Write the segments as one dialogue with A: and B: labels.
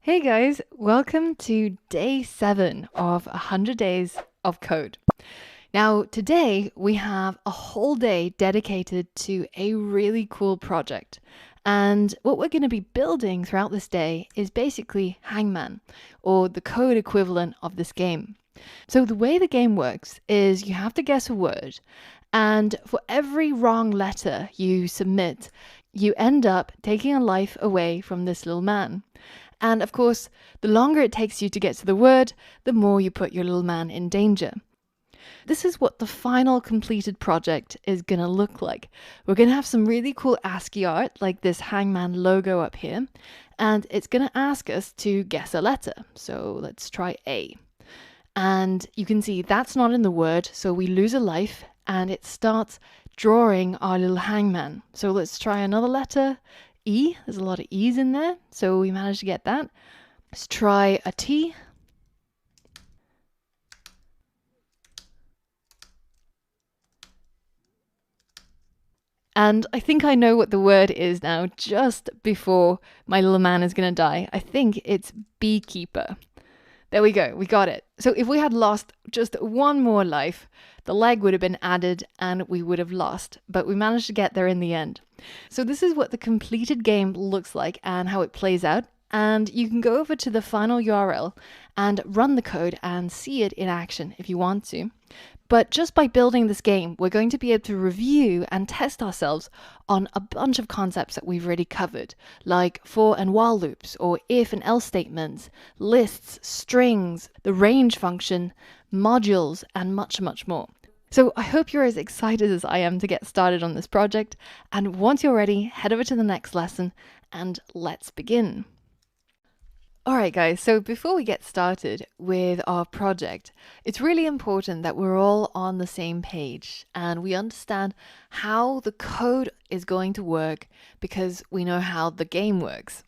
A: Hey guys, welcome to day 7 of 100 days of code. Now, today we have a whole day dedicated to a really cool project. And what we're going to be building throughout this day is basically Hangman, or the code equivalent of this game. So the way the game works is you have to guess a word, and for every wrong letter you submit, you end up taking a life away from this little man. And of course, the longer it takes you to get to the word, the more you put your little man in danger. This is what the final completed project is going to look like. We're going to have some really cool ASCII art, like this Hangman logo up here, and it's going to ask us to guess a letter. So let's try A. And you can see that's not in the word, so we lose a life, and it starts drawing our little hangman. So let's try another letter. E. There's a lot of E's in there, so we managed to get that. Let's try a T. And I think I know what the word is now, just before my little man is going to die. I think it's beekeeper. There we go, we got it. So if we had lost just one more life, the leg would have been added and we would have lost, but we managed to get there in the end. So this is what the completed game looks like and how it plays out. And you can go over to the final URL and run the code and see it in action if you want to. But just by building this game, we're going to be able to review and test ourselves on a bunch of concepts that we've already covered, like for and while loops, or if and else statements, lists, strings, the range function, modules, and much, much more. So I hope you're as excited as I am to get started on this project. And once you're ready, head over to the next lesson and let's begin. Alright guys, so before we get started with our project, it's really important that we're all on the same page and we understand how the code is going to work because we know how the game works.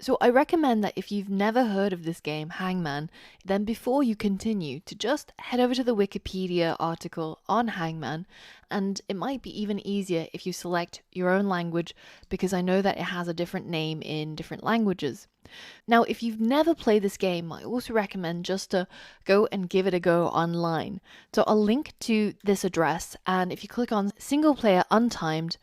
A: So I recommend that if you've never heard of this game, Hangman, then before you continue to just head over to the Wikipedia article on Hangman, and it might be even easier if you select your own language because I know that it has a different name in different languages. Now, if you've never played this game, I also recommend just to go and give it a go online. So I'll link to this address, and if you click on single player untimed,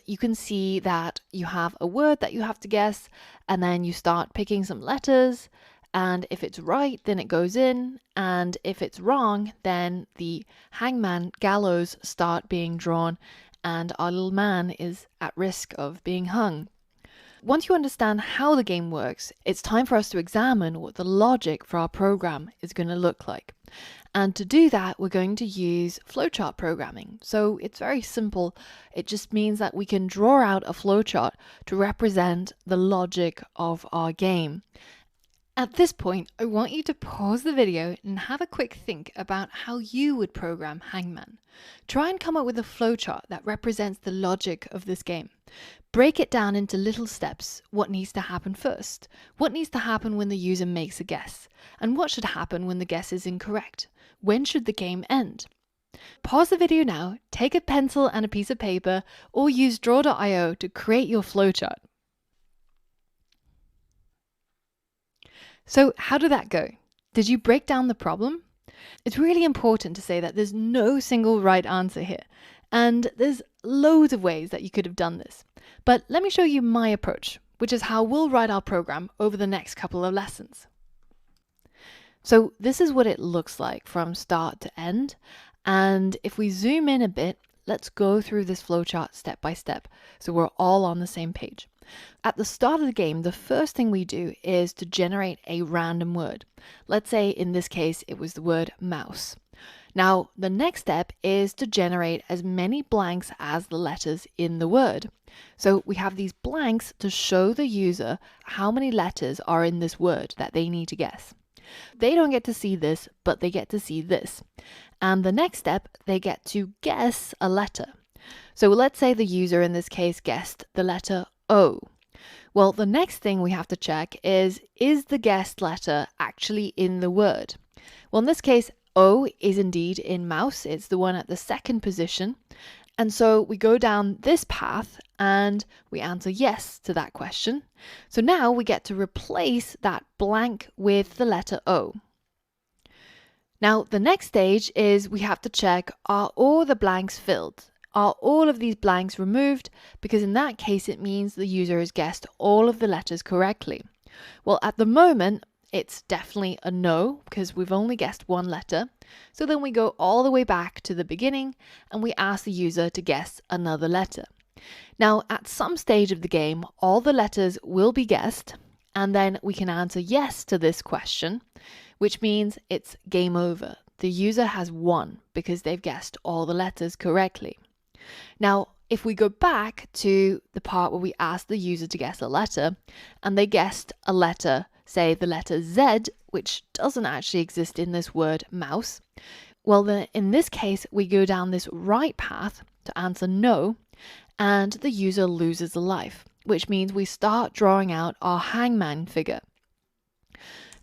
A: you can see that you have a word that you have to guess, and then you start picking some letters, and if it's right, then it goes in, and if it's wrong, then the hangman gallows start being drawn, and our little man is at risk of being hung. Once you understand how the game works, it's time for us to examine what the logic for our program is going to look like. And to do that, we're going to use flowchart programming. So it's very simple. It just means that we can draw out a flowchart to represent the logic of our game. At this point, I want you to pause the video and have a quick think about how you would program Hangman. Try and come up with a flowchart that represents the logic of this game. Break it down into little steps. What needs to happen first? What needs to happen when the user makes a guess? And what should happen when the guess is incorrect? When should the game end? Pause the video now, take a pencil and a piece of paper, or use Draw.io to create your flowchart. So how did that go? Did you break down the problem? It's really important to say that there's no single right answer here, and there's loads of ways that you could have done this. But let me show you my approach, which is how we'll write our program over the next couple of lessons. So this is what it looks like from start to end, and if we zoom in a bit, let's go through this flowchart step by step so we're all on the same page. At the start of the game, the first thing we do is to generate a random word. Let's say in this case it was the word mouse. Now the next step is to generate as many blanks as the letters in the word. So we have these blanks to show the user how many letters are in this word that they need to guess. They don't get to see this, but they get to see this. And the next step, they get to guess a letter. So let's say the user in this case guessed the letter O. Well, the next thing we have to check is the guessed letter actually in the word? Well, in this case, O is indeed in mouse. It's the one at the second position. And so we go down this path and we answer yes to that question. So now we get to replace that blank with the letter O. Now the next stage is we have to check, are all the blanks filled? Are all of these blanks removed? Because in that case it means the user has guessed all of the letters correctly. Well, at the moment it's definitely a no because we've only guessed one letter. So then we go all the way back to the beginning and we ask the user to guess another letter. Now, at some stage of the game, all the letters will be guessed and then we can answer yes to this question, which means it's game over. The user has won because they've guessed all the letters correctly. Now, if we go back to the part where we asked the user to guess a letter and they guessed a letter, say the letter Z, which doesn't actually exist in this word mouse, well then in this case we go down this right path to answer no and the user loses a life, which means we start drawing out our hangman figure.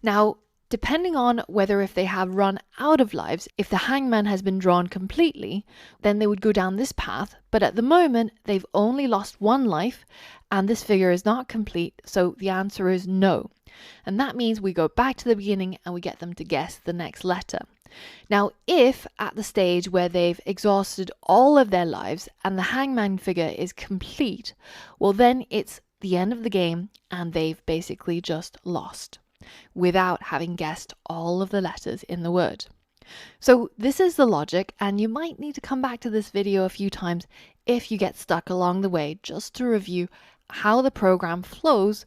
A: Now, depending on whether if they have run out of lives, if the hangman has been drawn completely, then they would go down this path. But at the moment, they've only lost one life and this figure is not complete. So the answer is no. And that means we go back to the beginning and we get them to guess the next letter. Now, if at the stage where they've exhausted all of their lives and the hangman figure is complete, well, then it's the end of the game and they've basically just lost without having guessed all of the letters in the word. So this is the logic, and you might need to come back to this video a few times if you get stuck along the way, just to review how the program flows.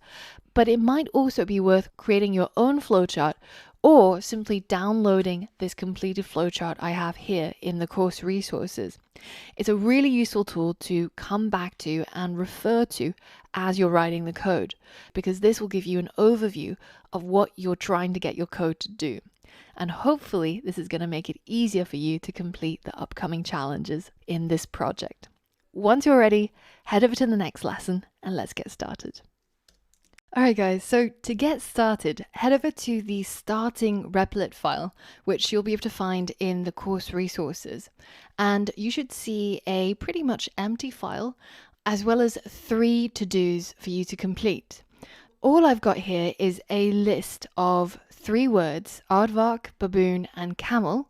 A: But it might also be worth creating your own flowchart or simply downloading this completed flowchart I have here in the course resources. It's a really useful tool to come back to and refer to as you're writing the code, because this will give you an overview of what you're trying to get your code to do. And hopefully this is going to make it easier for you to complete the upcoming challenges in this project. Once you're ready, head over to the next lesson and let's get started. Alright guys, so to get started, head over to the starting Replit file, which you'll be able to find in the course resources. And you should see a pretty much empty file, as well as 3 to-dos for you to complete. All I've got here is a list of 3 words, aardvark, baboon, and camel.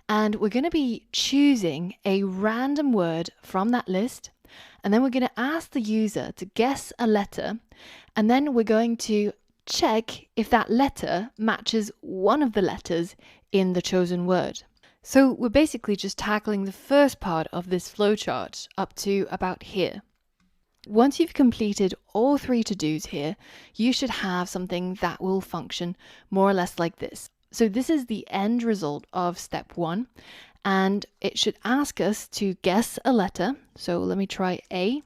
A: And we're going to be choosing a random word from that list. And then we're going to ask the user to guess a letter. And then we're going to check if that letter matches one of the letters in the chosen word. So we're basically just tackling the first part of this flowchart up to about here. Once you've completed all 3 to-dos here, you should have something that will function more or less like this. So this is the end result of step 1, and it should ask us to guess a letter. So let me try A,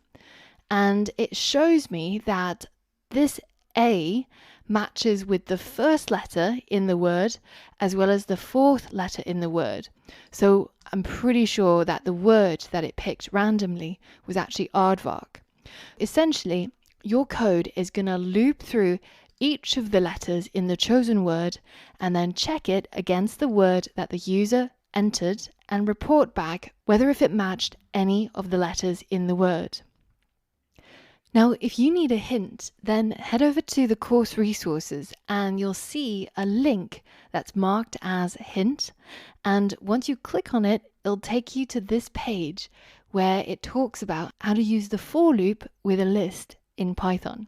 A: and it shows me that this A matches with the first letter in the word as well as the 4th letter in the word. So I'm pretty sure that the word that it picked randomly was actually aardvark. Essentially, your code is going to loop through each of the letters in the chosen word and then check it against the word that the user entered and report back whether if it matched any of the letters in the word. Now, if you need a hint, then head over to the course resources and you'll see a link that's marked as hint. And once you click on it, it'll take you to this page where it talks about how to use the for loop with a list in Python.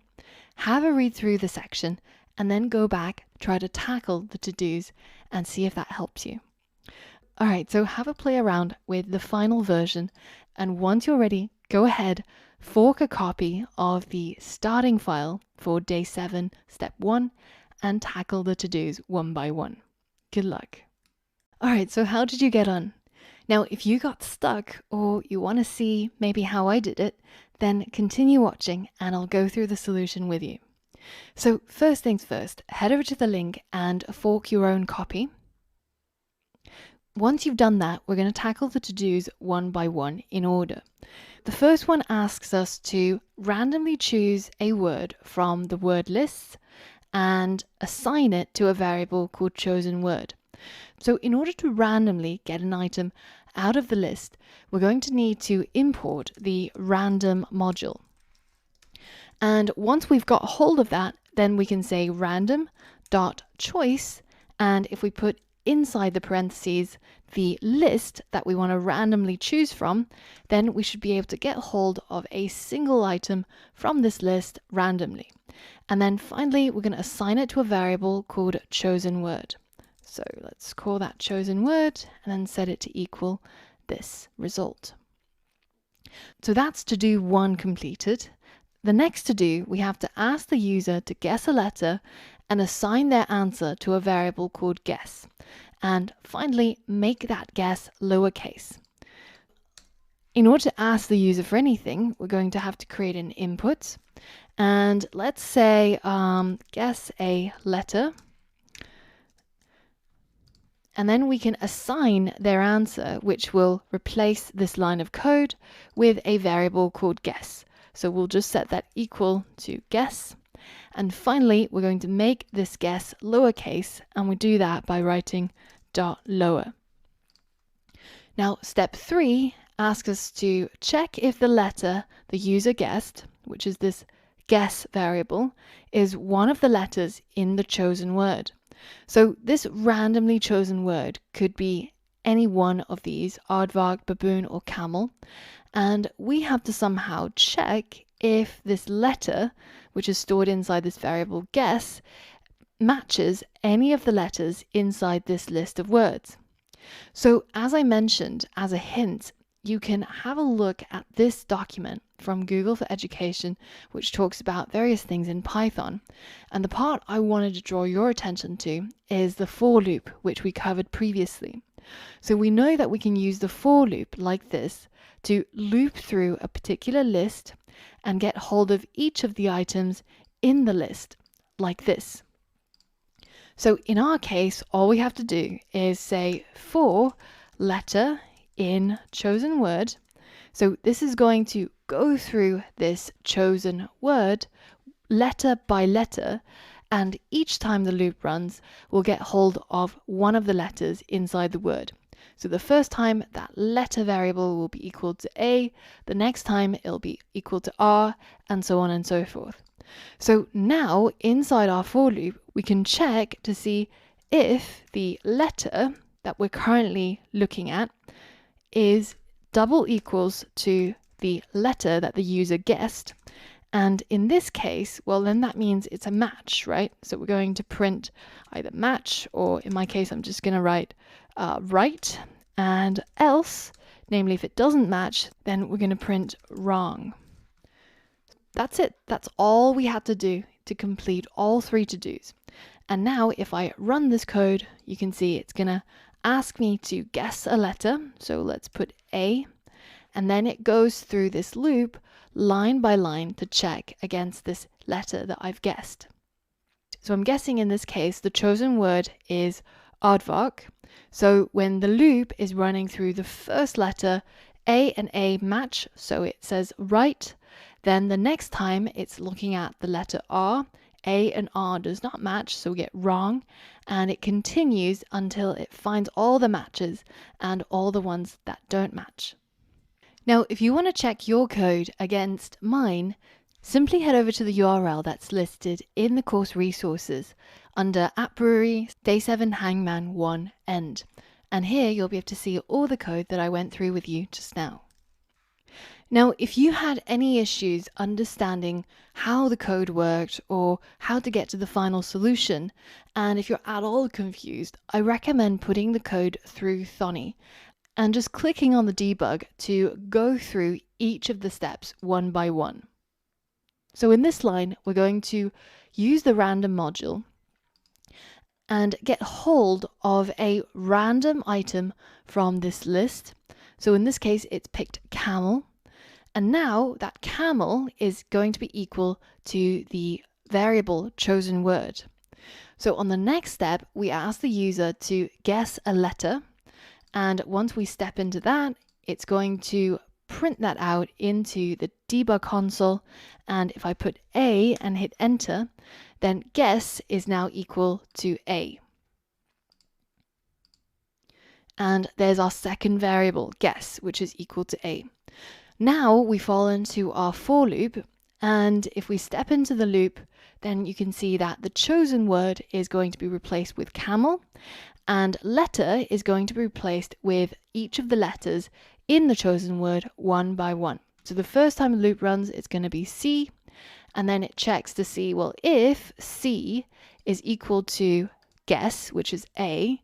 A: Have a read through the section and then go back, try to tackle the to-dos and see if that helps you. All right, so have a play around with the final version. And once you're ready, go ahead, fork a copy of the starting file for day 7, step 1, and tackle the to-dos one by one. Good luck. All right, so how did you get on? Now, if you got stuck or you want to see maybe how I did it, then continue watching and I'll go through the solution with you. So first things first, head over to the link and fork your own copy. Once you've done that, we're going to tackle the to-dos one by one in order. The first one asks us to randomly choose a word from the word lists and assign it to a variable called chosen word. So in order to randomly get an item out of the list, we're going to need to import the random module. And once we've got hold of that, then we can say random.choice, and if we put inside the parentheses the list that we want to randomly choose from, then we should be able to get hold of a single item from this list randomly. And then finally, we're going to assign it to a variable called chosen word. So let's call that chosen word and then set it to equal this result. So that's to do 1 completed. The next to do, we have to ask the user to guess a letter and assign their answer to a variable called guess. And finally, make that guess lowercase. In order to ask the user for anything, we're going to have to create an input. And let's say, guess a letter. And then we can assign their answer, which will replace this line of code with a variable called guess. So we'll just set that equal to guess. And finally, we're going to make this guess lowercase, and we do that by writing .lower. Now, step 3 asks us to check if the letter the user guessed, which is this guess variable, is one of the letters in the chosen word. So this randomly chosen word could be any one of these, aardvark, baboon, or camel, and we have to somehow check if this letter, which is stored inside this variable guess, matches any of the letters inside this list of words. So as I mentioned, as a hint, you can have a look at this document from Google for Education, which talks about various things in Python. And the part I wanted to draw your attention to is the for loop, which we covered previously. So we know that we can use the for loop like this to loop through a particular list and get hold of each of the items in the list like this. So in our case, all we have to do is say for letter in chosen word. So this is going to go through this chosen word letter by letter, and each time the loop runs, we'll get hold of one of the letters inside the word. So the first time that letter variable will be equal to A, the next time it'll be equal to R, and so on and so forth. So now inside our for loop, we can check to see if the letter that we're currently looking at is double equals to the letter that the user guessed. And in this case, well, then that means it's a match, right? So we're going to print either match, or in my case, I'm just going to write right, and else, namely if it doesn't match, then we're going to print wrong. That's it. That's all we had to do to complete all 3 to-dos. And now if I run this code, you can see it's going to ask me to guess a letter. So let's put A, and then it goes through this loop line by line to check against this letter that I've guessed. So I'm guessing in this case the chosen word is aardvark. So when the loop is running through the first letter, A and A match, so it says right. Then the next time it's looking at the letter R, A and R does not match, so we get wrong, and it continues until it finds all the matches and all the ones that don't match. Now, if you want to check your code against mine, simply head over to the URL that's listed in the course resources under App Brewery Day 7 Hangman 1 End. And here you'll be able to see all the code that I went through with you just now. Now, if you had any issues understanding how the code worked or how to get to the final solution, and if you're at all confused, I recommend putting the code through Thonny and just clicking on the debug to go through each of the steps one by one. So in this line, we're going to use the random module and get hold of a random item from this list. So in this case, it's picked camel. And now that camel is going to be equal to the variable chosen word. So on the next step, we ask the user to guess a letter. And once we step into that, it's going to print that out into the debug console. And if I put A and hit enter, then guess is now equal to A. And there's our second variable, guess, which is equal to a. Now we fall into our for loop, and if we step into the loop, then you can see that the chosen word is going to be replaced with camel, and letter is going to be replaced with each of the letters in the chosen word one by one. So the first time the loop runs, it's going to be C, and then it checks to see, well, if C is equal to guess, which is A,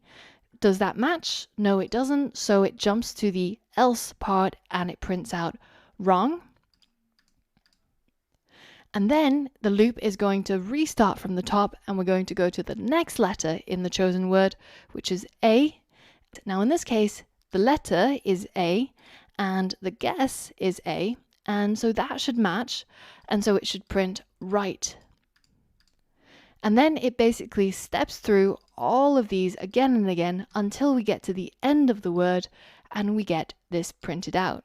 A: does that match? No, it doesn't. So it jumps to the else part and it prints out wrong. And then the loop is going to restart from the top, and we're going to go to the next letter in the chosen word, which is A. Now in this case, the letter is A and the guess is A, and so that should match, and so it should print right. And then it basically steps through all of these again and again until we get to the end of the word and we get this printed out.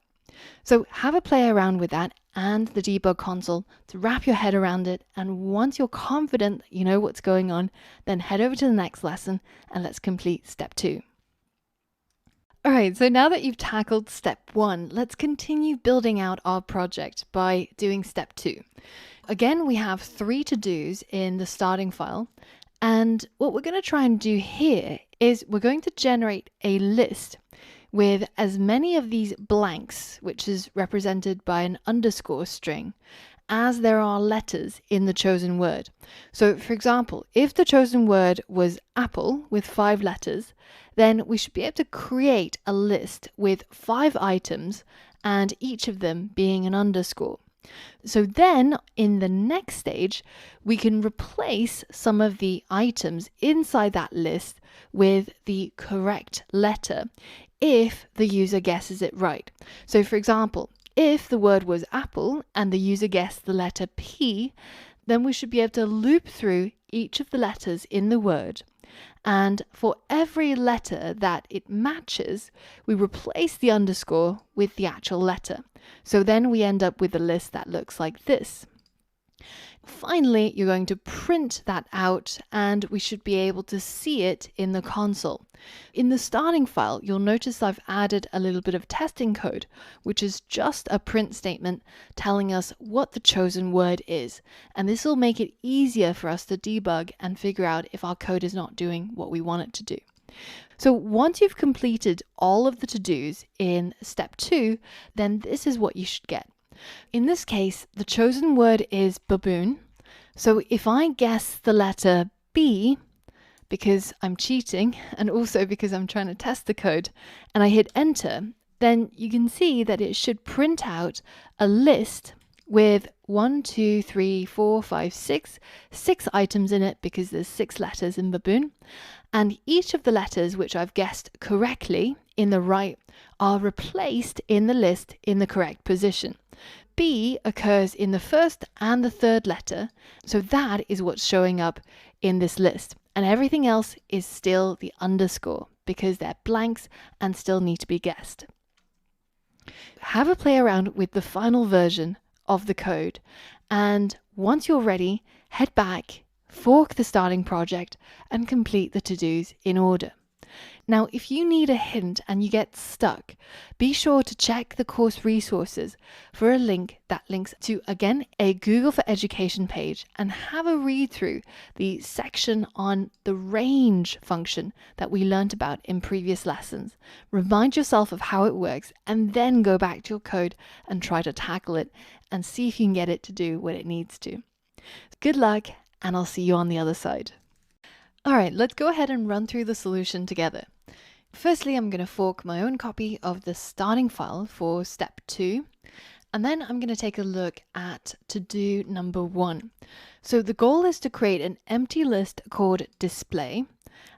A: So have a play around with that and the debug console to wrap your head around it, and once you're confident that you know what's going on, then head over to the next lesson and let's complete step 2. Alright, so now that you've tackled step 1, let's continue building out our project by doing step 2. Again, we have 3 to-dos in the starting file, and what we're going to try and do here is we're going to generate a list with as many of these blanks, which is represented by an underscore string, as there are letters in the chosen word. So for example, if the chosen word was apple with 5 letters, then we should be able to create a list with 5 items and each of them being an underscore. So then in the next stage, we can replace some of the items inside that list with the correct letter if the user guesses it right. So for example, if the word was apple and the user guessed the letter P, then we should be able to loop through each of the letters in the word. And for every letter that it matches, we replace the underscore with the actual letter. So then we end up with a list that looks like this. Finally, you're going to print that out and we should be able to see it in the console. In the starting file, you'll notice I've added a little bit of testing code, which is just a print statement telling us what the chosen word is. And this will make it easier for us to debug and figure out if our code is not doing what we want it to do. So once you've completed all of the to-dos in step 2, then this is what you should get. In this case, the chosen word is baboon. So if I guess the letter B, because I'm cheating and also because I'm trying to test the code, and I hit enter, then you can see that it should print out a list with 6 items in it because there's 6 letters in baboon. And each of the letters which I've guessed correctly in the right are replaced in the list in the correct position. B occurs in the first and the third letter, so that is what's showing up in this list. And everything else is still the underscore because they're blanks and still need to be guessed. Have a play around with the final version of the code, and once you're ready, head back, fork the starting project, and complete the to-dos in order. Now, if you need a hint and you get stuck, be sure to check the course resources for a link that links to, again, a Google for Education page, and have a read through the section on the range function that we learned about in previous lessons. Remind yourself of how it works and then go back to your code and try to tackle it and see if you can get it to do what it needs to. Good luck, and I'll see you on the other side. All right, let's go ahead and run through the solution together. Firstly, I'm going to fork my own copy of the starting file for step 2, and then I'm going to take a look at to-do number 1. So the goal is to create an empty list called display,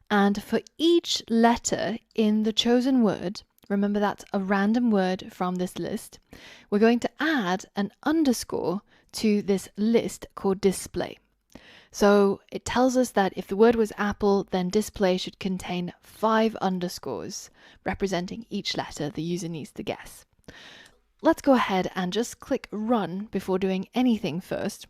A: and for each letter in the chosen word, remember that's a random word from this list, we're going to add an underscore to this list called display. So it tells us that if the word was apple, then display should contain 5 underscores representing each letter the user needs to guess. Let's go ahead and just click run before doing anything first.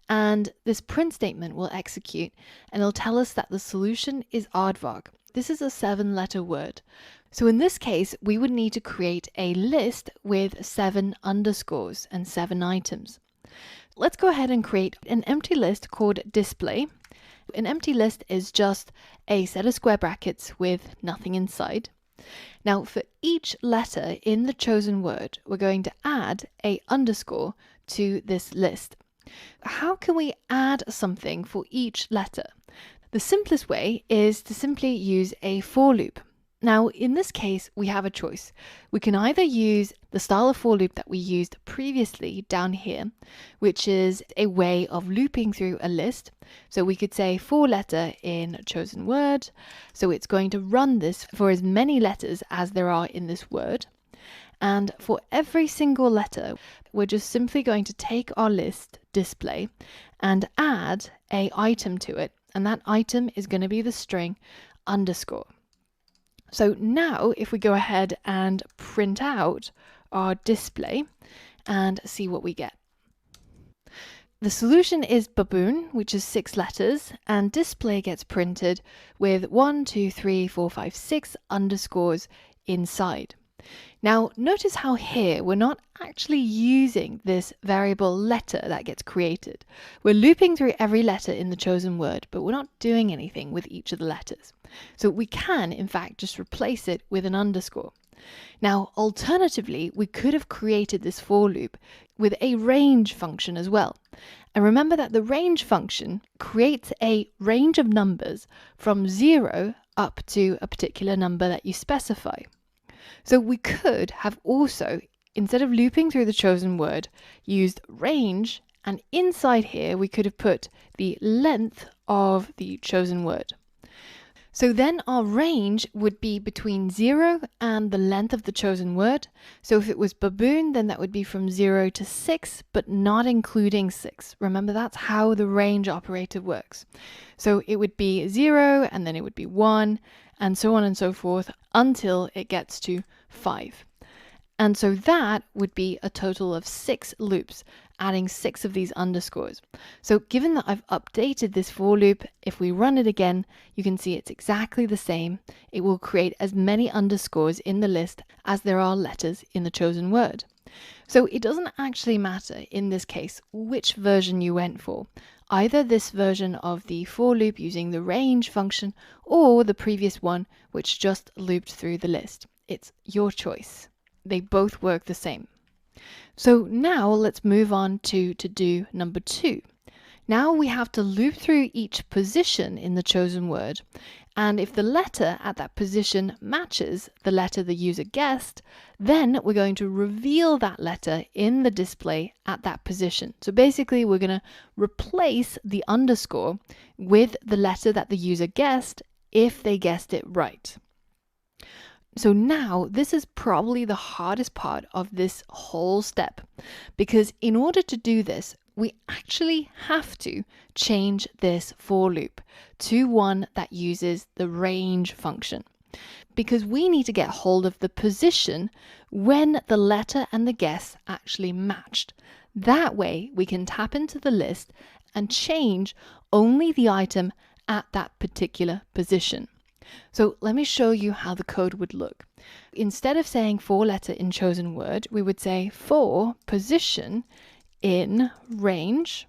A: And this print statement will execute and it'll tell us that the solution is aardvark. this is a 7-letter word. So in this case, we would need to create a list with 7 underscores and 7 items. Let's go ahead and create an empty list called display. An empty list is just a set of square brackets with nothing inside. Now for each letter in the chosen word, we're going to add a underscore to this list. How can we add something for each letter? The simplest way is to simply use a for loop. Now, in this case, we have a choice. We can either use the style of for loop that we used previously down here, which is a way of looping through a list. So we could say for letter in a chosen word. So it's going to run this for as many letters as there are in this word. And for every single letter, we're just simply going to take our list display and add an item to it. And that item is going to be the string underscore. So now if we go ahead and print out our display and see what we get. The solution is baboon, which is 6 letters, and display gets printed with 1, 2, 3, 4, 5, 6 underscores inside. Now notice how here we're not actually using this variable letter that gets created. We're looping through every letter in the chosen word, but we're not doing anything with each of the letters. So we can in fact just replace it with an underscore. Now alternatively, we could have created this for loop with a range function as well. And remember that the range function creates a range of numbers from 0 up to a particular number that you specify. So we could have also, instead of looping through the chosen word, used range, and inside here we could have put the length of the chosen word. So then our range would be between 0 and the length of the chosen word. So if it was baboon, then that would be from 0 to 6, but not including 6. Remember, that's how the range operator works. So it would be 0, and then it would be 1, and so on and so forth until it gets to 5. And so that would be a total of 6 loops, adding 6 of these underscores. So given that I've updated this for loop, if we run it again, you can see it's exactly the same. It will create as many underscores in the list as there are letters in the chosen word. So it doesn't actually matter in this case which version you went for. Either this version of the for loop using the range function or the previous one which just looped through the list. It's your choice. They both work the same. So now let's move on to do number 2. Now we have to loop through each position in the chosen word, and if the letter at that position matches the letter the user guessed, then we're going to reveal that letter in the display at that position. So basically we're going to replace the underscore with the letter that the user guessed if they guessed it right. So now this is probably the hardest part of this whole step, because in order to do this, we actually have to change this for loop to one that uses the range function, because we need to get hold of the position when the letter and the guess actually matched. That way we can tap into the list and change only the item at that particular position. So let me show you how the code would look. Instead of saying for letter in chosen word, we would say for position in range,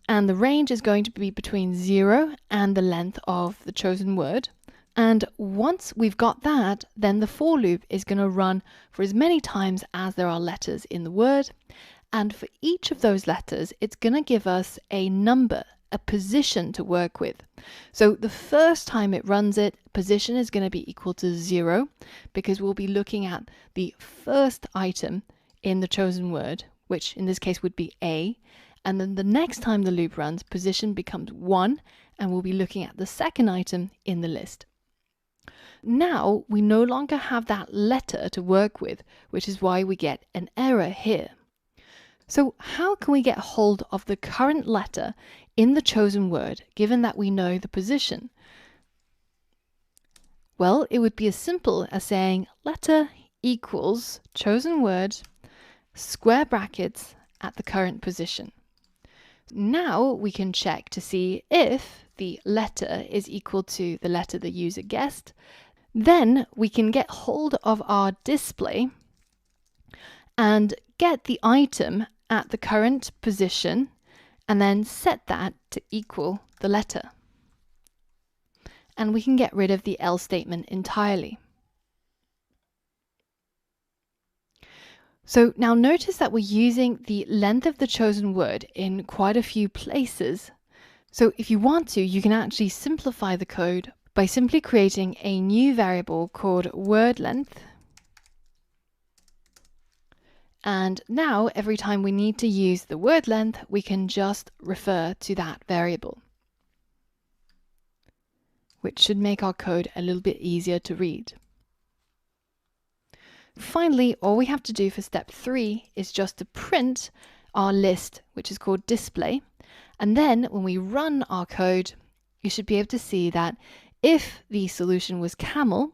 A: and the range is going to be between 0 and the length of the chosen word. And once we've got that, then the for loop is going to run for as many times as there are letters in the word. And for each of those letters, it's going to give us a number, a position to work with. So the first time it runs it, position is going to be equal to 0, because we'll be looking at the first item in the chosen word, which in this case would be A. And then the next time the loop runs, position becomes 1, and we'll be looking at the second item in the list. Now we no longer have that letter to work with, which is why we get an error here. So how can we get hold of the current letter in the chosen word, given that we know the position? Well, it would be as simple as saying letter equals chosen word, square brackets at the current position. Now we can check to see if the letter is equal to the letter the user guessed, then we can get hold of our display and get the item at the current position and then set that to equal the letter. And we can get rid of the else statement entirely. So now notice that we're using the length of the chosen word in quite a few places. So if you want to, you can actually simplify the code by simply creating a new variable called word length. And now every time we need to use the word length, we can just refer to that variable, which should make our code a little bit easier to read. Finally, all we have to do for step 3 is just to print our list, which is called display. And then when we run our code, you should be able to see that if the solution was camel,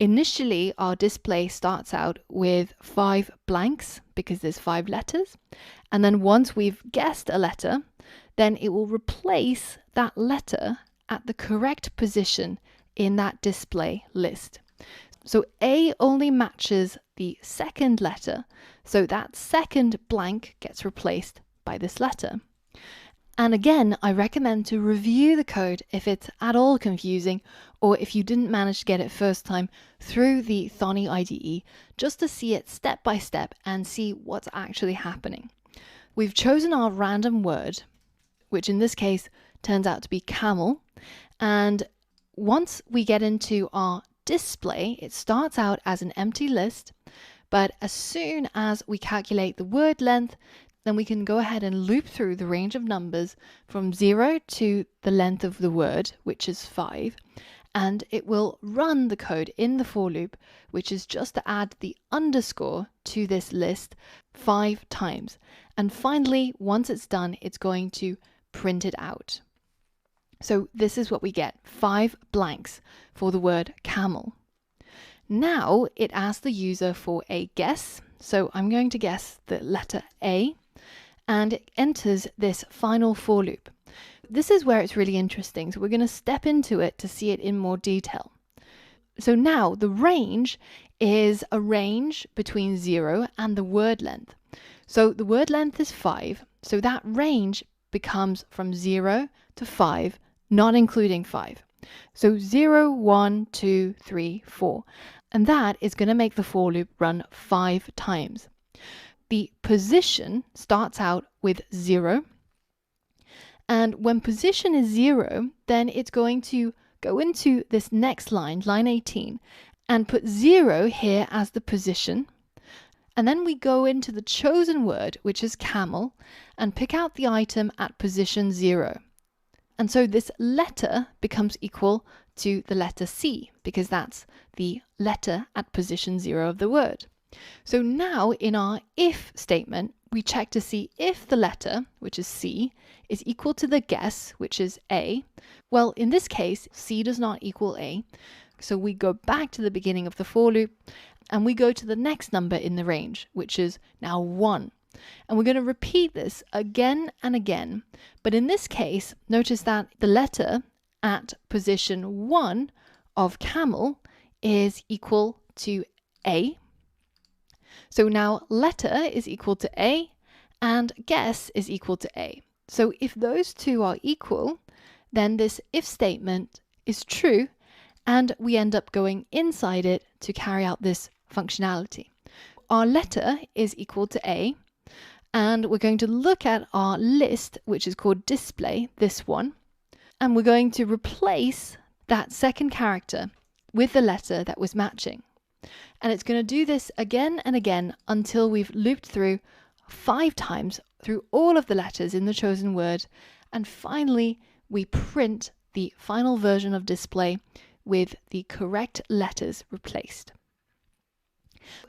A: initially our display starts out with 5 blanks because there's 5 letters. And then once we've guessed a letter, then it will replace that letter at the correct position in that display list. So A only matches the second letter, so that second blank gets replaced by this letter. And again, I recommend to review the code if it's at all confusing or if you didn't manage to get it first time through the Thonny IDE, just to see it step by step and see what's actually happening. We've chosen our random word, which in this case turns out to be camel, and once we get into our display, it starts out as an empty list, but as soon as we calculate the word length, then we can go ahead and loop through the range of numbers from 0 to the length of the word, which is 5, and it will run the code in the for loop, which is just to add the underscore to this list 5 times. And finally, once it's done, it's going to print it out. So this is what we get, 5 blanks for the word camel. Now it asks the user for a guess. So I'm going to guess the letter A, and it enters this final for loop. This is where it's really interesting. So we're going to step into it to see it in more detail. So now the range is a range between 0 and the word length. So the word length is 5. So that range becomes from 0 to 5, not including 5. So 0, 1, 2, 3, 4. And that is going to make the for loop run 5 times. The position starts out with 0. And when position is 0, then it's going to go into this next line, line 18, and put 0 here as the position. And then we go into the chosen word, which is camel, and pick out the item at position 0. And so this letter becomes equal to the letter C, because that's the letter at position 0 of the word. So now in our if statement, we check to see if the letter, which is C, is equal to the guess, which is A. Well, in this case, C does not equal A. So we go back to the beginning of the for loop, and we go to the next number in the range, which is now 1. And we're going to repeat this again and again. But in this case, notice that the letter at position 1 of camel is equal to A. So now letter is equal to A and guess is equal to A. So if those two are equal, then this if statement is true, and we end up going inside it to carry out this functionality. Our letter is equal to A, and we're going to look at our list, which is called display, this one, and we're going to replace that second character with the letter that was matching. And it's going to do this again and again until we've looped through 5 times through all of the letters in the chosen word, and finally we print the final version of display with the correct letters replaced.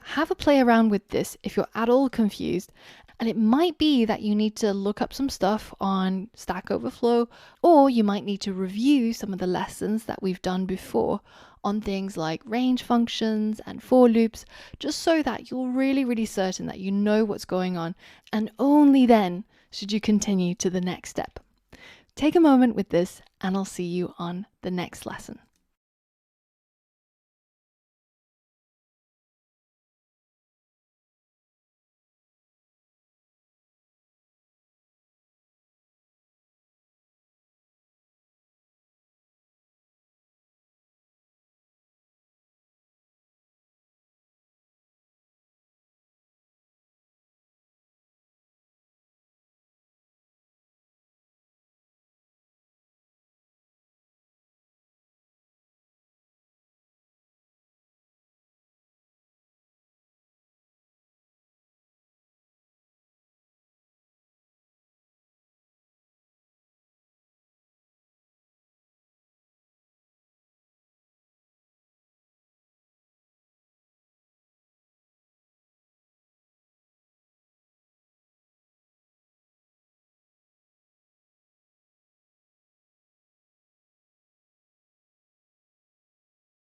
A: Have a play around with this if you're at all confused, and it might be that you need to look up some stuff on Stack Overflow, or you might need to review some of the lessons that we've done before on things like range functions and for loops, just so that you're really certain that you know what's going on, and only then should you continue to the next step. take a moment with this, and I'll see you on the next lesson.